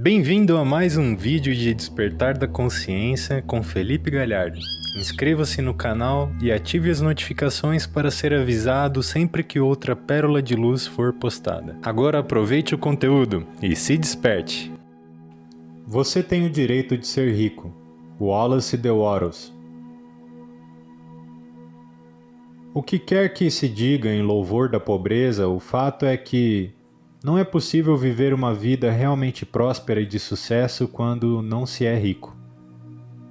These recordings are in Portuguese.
Bem-vindo a mais um vídeo de Despertar da Consciência com Felipe Galhardo. Inscreva-se no canal e ative as notificações para ser avisado sempre que outra pérola de luz for postada. Agora aproveite o conteúdo e se desperte! Você tem o direito de ser rico. Wallace de Wattles. O que quer que se diga em louvor da pobreza, o fato é que não é possível viver uma vida realmente próspera e de sucesso quando não se é rico.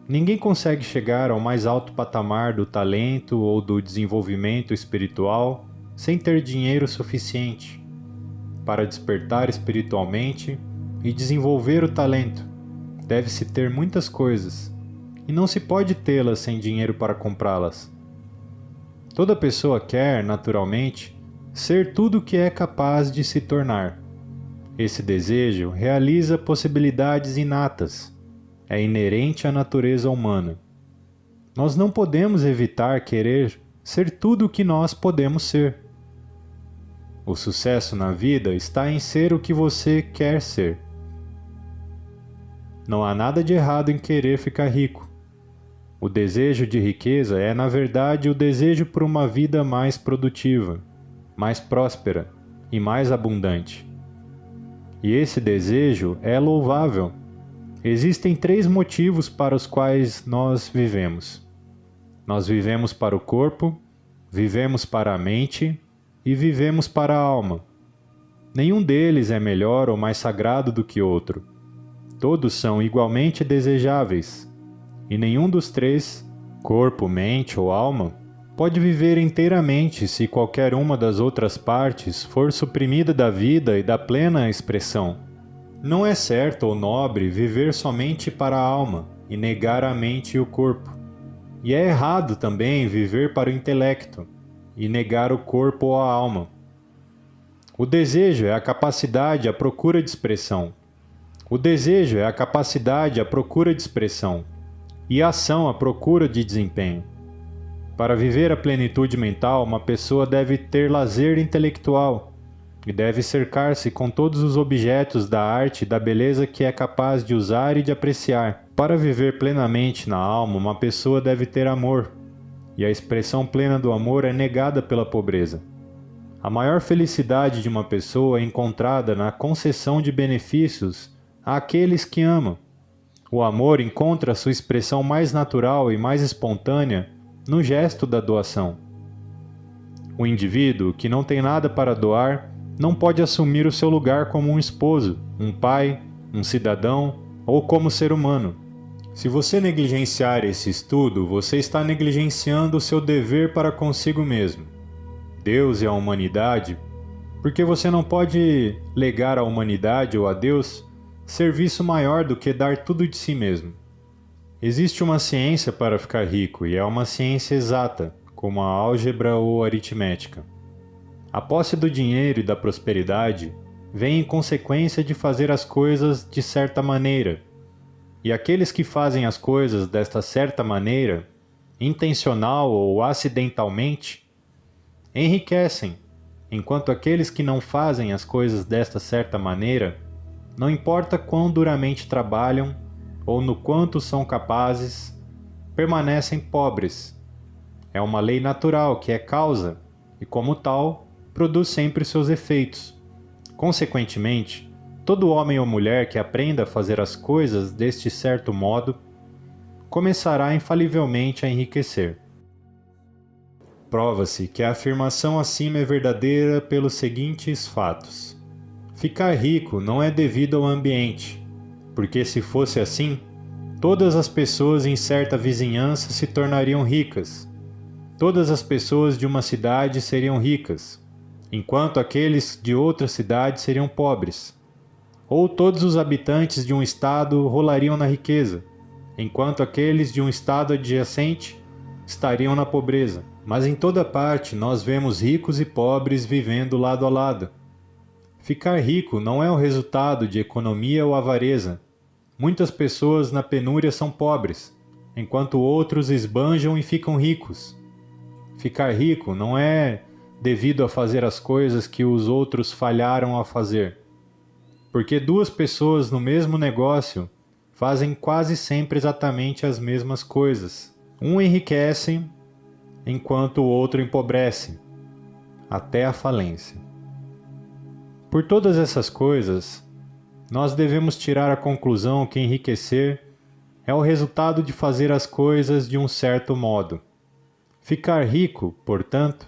Ninguém consegue chegar ao mais alto patamar do talento ou do desenvolvimento espiritual sem ter dinheiro suficiente. Para despertar espiritualmente e desenvolver o talento, deve-se ter muitas coisas, e não se pode tê-las sem dinheiro para comprá-las. Toda pessoa quer, naturalmente, ser tudo o que é capaz de se tornar. Esse desejo realiza possibilidades inatas. É inerente à natureza humana. Nós não podemos evitar querer ser tudo o que nós podemos ser. O sucesso na vida está em ser o que você quer ser. Não há nada de errado em querer ficar rico. O desejo de riqueza é, na verdade, o desejo por uma vida mais produtiva, mais próspera e mais abundante. E esse desejo é louvável. Existem 3 motivos para os quais nós vivemos. Nós vivemos para o corpo, vivemos para a mente e vivemos para a alma. Nenhum deles é melhor ou mais sagrado do que outro. Todos são igualmente desejáveis. E nenhum dos 3, corpo, mente ou alma, pode viver inteiramente se qualquer uma das outras partes for suprimida da vida e da plena expressão. Não é certo ou nobre viver somente para a alma e negar a mente e o corpo. E é errado também viver para o intelecto e negar o corpo ou a alma. O desejo é a capacidade à procura de expressão. O desejo é a capacidade à procura de expressão e a ação à procura de desempenho. Para viver a plenitude mental, uma pessoa deve ter lazer intelectual e deve cercar-se com todos os objetos da arte e da beleza que é capaz de usar e de apreciar. Para viver plenamente na alma, uma pessoa deve ter amor, e a expressão plena do amor é negada pela pobreza. A maior felicidade de uma pessoa é encontrada na concessão de benefícios àqueles que ama. O amor encontra sua expressão mais natural e mais espontânea no gesto da doação. O indivíduo que não tem nada para doar não pode assumir o seu lugar como um esposo, um pai, um cidadão ou como ser humano. Se você negligenciar esse estudo, você está negligenciando o seu dever para consigo mesmo, Deus e a humanidade, porque você não pode legar à humanidade ou a Deus serviço maior do que dar tudo de si mesmo. Existe uma ciência para ficar rico e é uma ciência exata, como a álgebra ou aritmética. A posse do dinheiro e da prosperidade vem em consequência de fazer as coisas de certa maneira, e aqueles que fazem as coisas desta certa maneira, intencional ou acidentalmente, enriquecem, enquanto aqueles que não fazem as coisas desta certa maneira, não importa quão duramente trabalham ou no quanto são capazes, permanecem pobres. É uma lei natural que é causa e, como tal, produz sempre seus efeitos. Consequentemente, todo homem ou mulher que aprenda a fazer as coisas deste certo modo começará infalivelmente a enriquecer. Prova-se que a afirmação acima é verdadeira pelos seguintes fatos. Ficar rico não é devido ao ambiente, porque se fosse assim, todas as pessoas em certa vizinhança se tornariam ricas. Todas as pessoas de uma cidade seriam ricas, enquanto aqueles de outra cidade seriam pobres. Ou todos os habitantes de um estado rolariam na riqueza, enquanto aqueles de um estado adjacente estariam na pobreza. Mas em toda parte nós vemos ricos e pobres vivendo lado a lado. Ficar rico não é o resultado de economia ou avareza. Muitas pessoas na penúria são pobres, enquanto outros esbanjam e ficam ricos. Ficar rico não é devido a fazer as coisas que os outros falharam a fazer. porque duas pessoas no mesmo negócio fazem quase sempre exatamente as mesmas coisas. Um enriquece enquanto o outro empobrece, até a falência. Por todas essas coisas, nós devemos tirar a conclusão que enriquecer é o resultado de fazer as coisas de um certo modo. Ficar rico, portanto,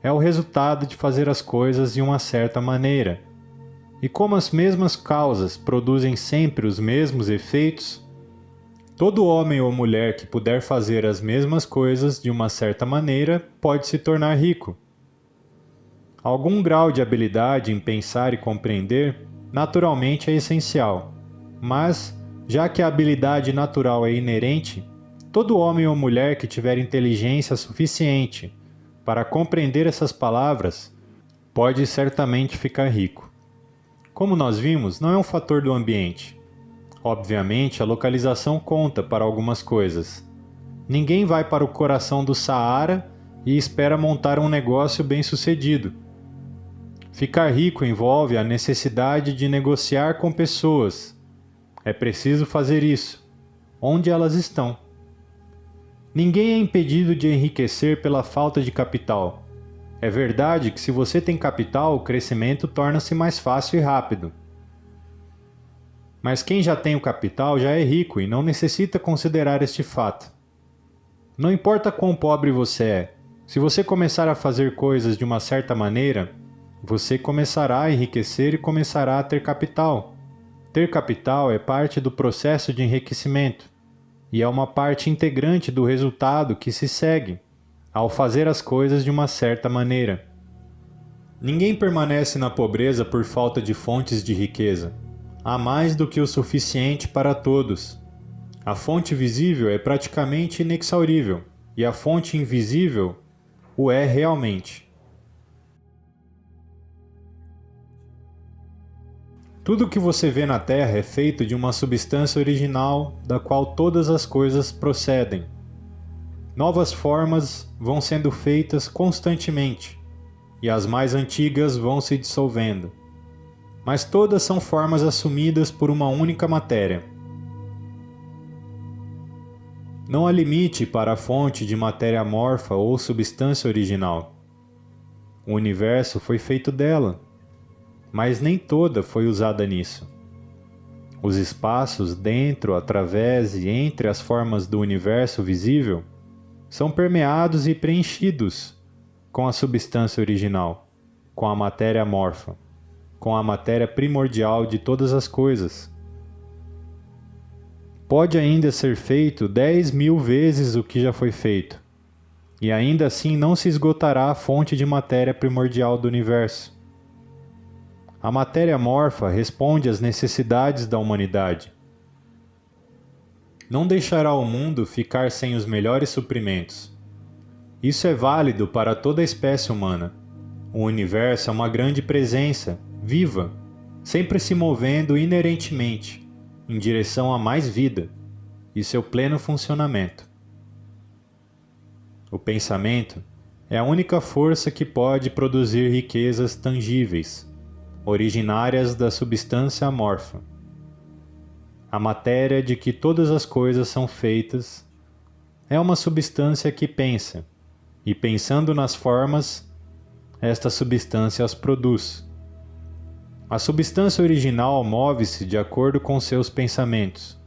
é o resultado de fazer as coisas de uma certa maneira. E como as mesmas causas produzem sempre os mesmos efeitos, todo homem ou mulher que puder fazer as mesmas coisas de uma certa maneira pode se tornar rico. Algum grau de habilidade em pensar e compreender naturalmente é essencial, mas, já que a habilidade natural é inerente, todo homem ou mulher que tiver inteligência suficiente para compreender essas palavras pode certamente ficar rico. Como nós vimos, não é um fator do ambiente. Obviamente, a localização conta para algumas coisas. Ninguém vai para o coração do Saara e espera montar um negócio bem-sucedido. Ficar rico envolve a necessidade de negociar com pessoas. É preciso fazer isso, onde elas estão. Ninguém é impedido de enriquecer pela falta de capital. É verdade que se você tem capital, o crescimento torna-se mais fácil e rápido. Mas quem já tem o capital já é rico e não necessita considerar este fato. Não importa quão pobre você é, se você começar a fazer coisas de uma certa maneira, você começará a enriquecer e começará a ter capital. Ter capital é parte do processo de enriquecimento e é uma parte integrante do resultado que se segue ao fazer as coisas de uma certa maneira. Ninguém permanece na pobreza por falta de fontes de riqueza. Há mais do que o suficiente para todos. A fonte visível é praticamente inexaurível e a fonte invisível o é realmente. Tudo o que você vê na Terra é feito de uma substância original da qual todas as coisas procedem. Novas formas vão sendo feitas constantemente, e as mais antigas vão se dissolvendo. Mas todas são formas assumidas por uma única matéria. Não há limite para a fonte de matéria amorfa ou substância original. O universo foi feito dela, mas nem toda foi usada nisso. Os espaços dentro, através e entre as formas do universo visível são permeados e preenchidos com a substância original, com a matéria amorfa, com a matéria primordial de todas as coisas. Pode ainda ser feito 10.000 vezes o que já foi feito, e ainda assim não se esgotará a fonte de matéria primordial do universo. A matéria amorfa responde às necessidades da humanidade. Não deixará o mundo ficar sem os melhores suprimentos. Isso é válido para toda a espécie humana. O universo é uma grande presença, viva, sempre se movendo inerentemente, em direção a mais vida e seu pleno funcionamento. O pensamento é a única força que pode produzir riquezas tangíveis, originárias da substância amorfa. A matéria de que todas as coisas são feitas é uma substância que pensa, e pensando nas formas, esta substância as produz. A substância original move-se de acordo com seus pensamentos.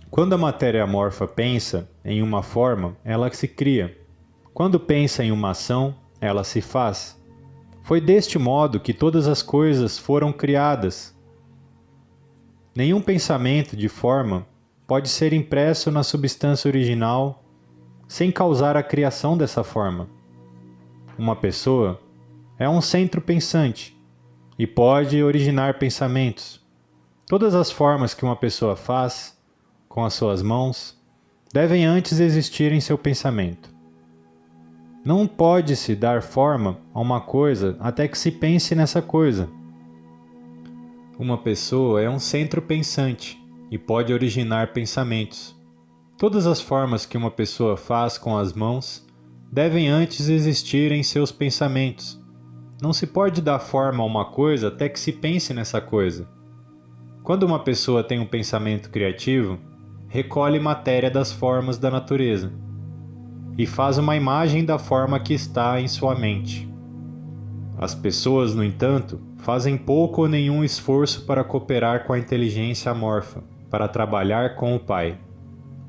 Quando a matéria amorfa pensa em uma forma, ela se cria. Quando pensa em uma ação, ela se faz. Foi deste modo que todas as coisas foram criadas. Nenhum pensamento de forma pode ser impresso na substância original sem causar a criação dessa forma. Uma pessoa é um centro pensante e pode originar pensamentos. Todas as formas que uma pessoa faz com as suas mãos devem antes existir em seu pensamento. Não pode-se dar forma a uma coisa até que se pense nessa coisa. Uma pessoa é um centro pensante e pode originar pensamentos. Todas as formas que uma pessoa faz com as mãos devem antes existir em seus pensamentos. Não se pode dar forma a uma coisa até que se pense nessa coisa. Quando uma pessoa tem um pensamento criativo, recolhe matéria das formas da natureza e faz uma imagem da forma que está em sua mente. As pessoas, no entanto, fazem pouco ou nenhum esforço para cooperar com a inteligência amorfa, para trabalhar com o Pai.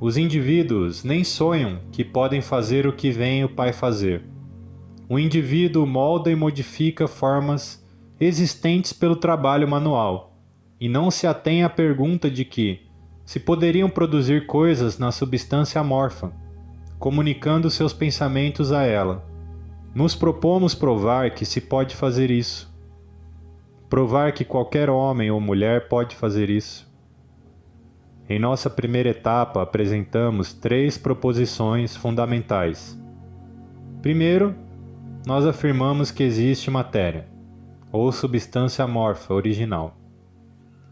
Os indivíduos nem sonham que podem fazer o que vem o Pai fazer. O indivíduo molda e modifica formas existentes pelo trabalho manual, e não se atém à pergunta de que se poderiam produzir coisas na substância amorfa, comunicando seus pensamentos a ela. Nos propomos provar que se pode fazer isso. Provar que qualquer homem ou mulher pode fazer isso. Em nossa primeira etapa, apresentamos 3 proposições fundamentais. Primeiro, nós afirmamos que existe matéria, ou substância amorfa original,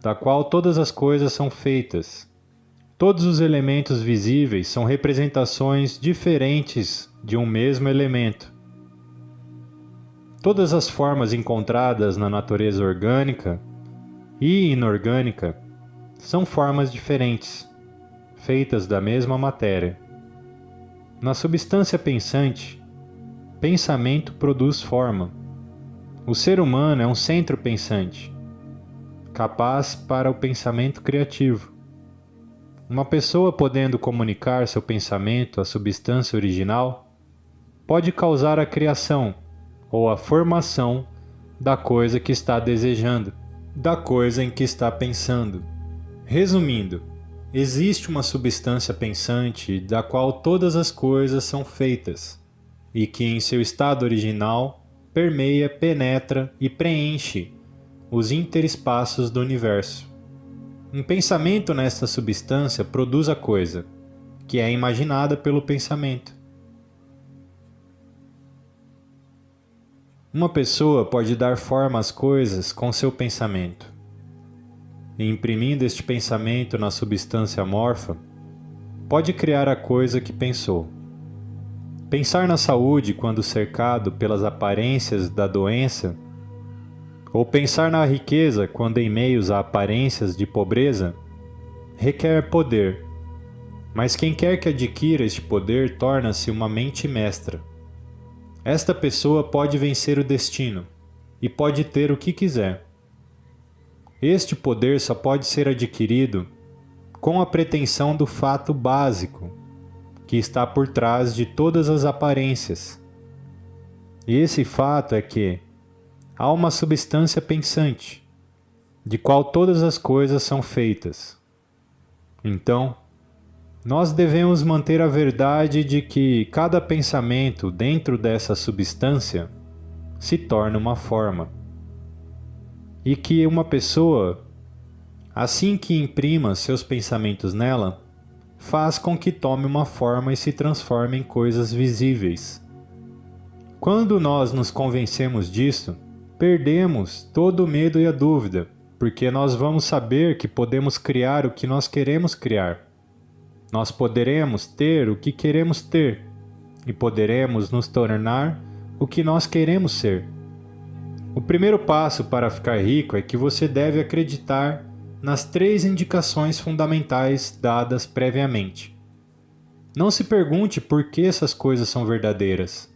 da qual todas as coisas são feitas. Todos os elementos visíveis são representações diferentes de um mesmo elemento. Todas as formas encontradas na natureza orgânica e inorgânica são formas diferentes, feitas da mesma matéria. Na substância pensante, pensamento produz forma. O ser humano é um centro pensante, capaz para o pensamento criativo. Uma pessoa podendo comunicar seu pensamento à substância original, pode causar a criação ou a formação da coisa que está desejando, da coisa em que está pensando. Resumindo, existe uma substância pensante da qual todas as coisas são feitas, e que em seu estado original permeia, penetra e preenche os interespaços do universo. Um pensamento nesta substância produz a coisa, que é imaginada pelo pensamento. Uma pessoa pode dar forma às coisas com seu pensamento. E imprimindo este pensamento na substância amorfa, pode criar a coisa que pensou. Pensar na saúde quando cercado pelas aparências da doença, ou pensar na riqueza quando em meios a aparências de pobreza, requer poder. Mas quem quer que adquira este poder torna-se uma mente mestra. Esta pessoa pode vencer o destino e pode ter o que quiser. Este poder só pode ser adquirido com a pretensão do fato básico que está por trás de todas as aparências. E esse fato é que há uma substância pensante, de qual todas as coisas são feitas. Então, nós devemos manter a verdade de que cada pensamento dentro dessa substância se torna uma forma. E que uma pessoa, assim que imprima seus pensamentos nela, faz com que tome uma forma e se transforme em coisas visíveis. Quando nós nos convencemos disso, perdemos todo o medo e a dúvida, porque nós vamos saber que podemos criar o que nós queremos criar. Nós poderemos ter o que queremos ter, e poderemos nos tornar o que nós queremos ser. O primeiro passo para ficar rico é que você deve acreditar nas 3 indicações fundamentais dadas previamente. Não se pergunte por que essas coisas são verdadeiras.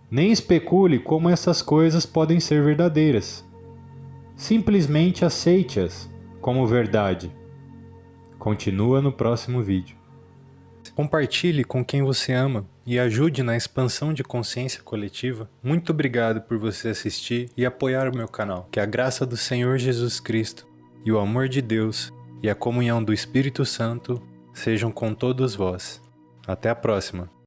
Nem especule como essas coisas podem ser verdadeiras. Simplesmente aceite-as como verdade. Continua no próximo vídeo. Compartilhe com quem você ama e ajude na expansão de consciência coletiva. Muito obrigado por você assistir e apoiar o meu canal. Que a graça do Senhor Jesus Cristo e o amor de Deus e a comunhão do Espírito Santo sejam com todos vós. Até a próxima!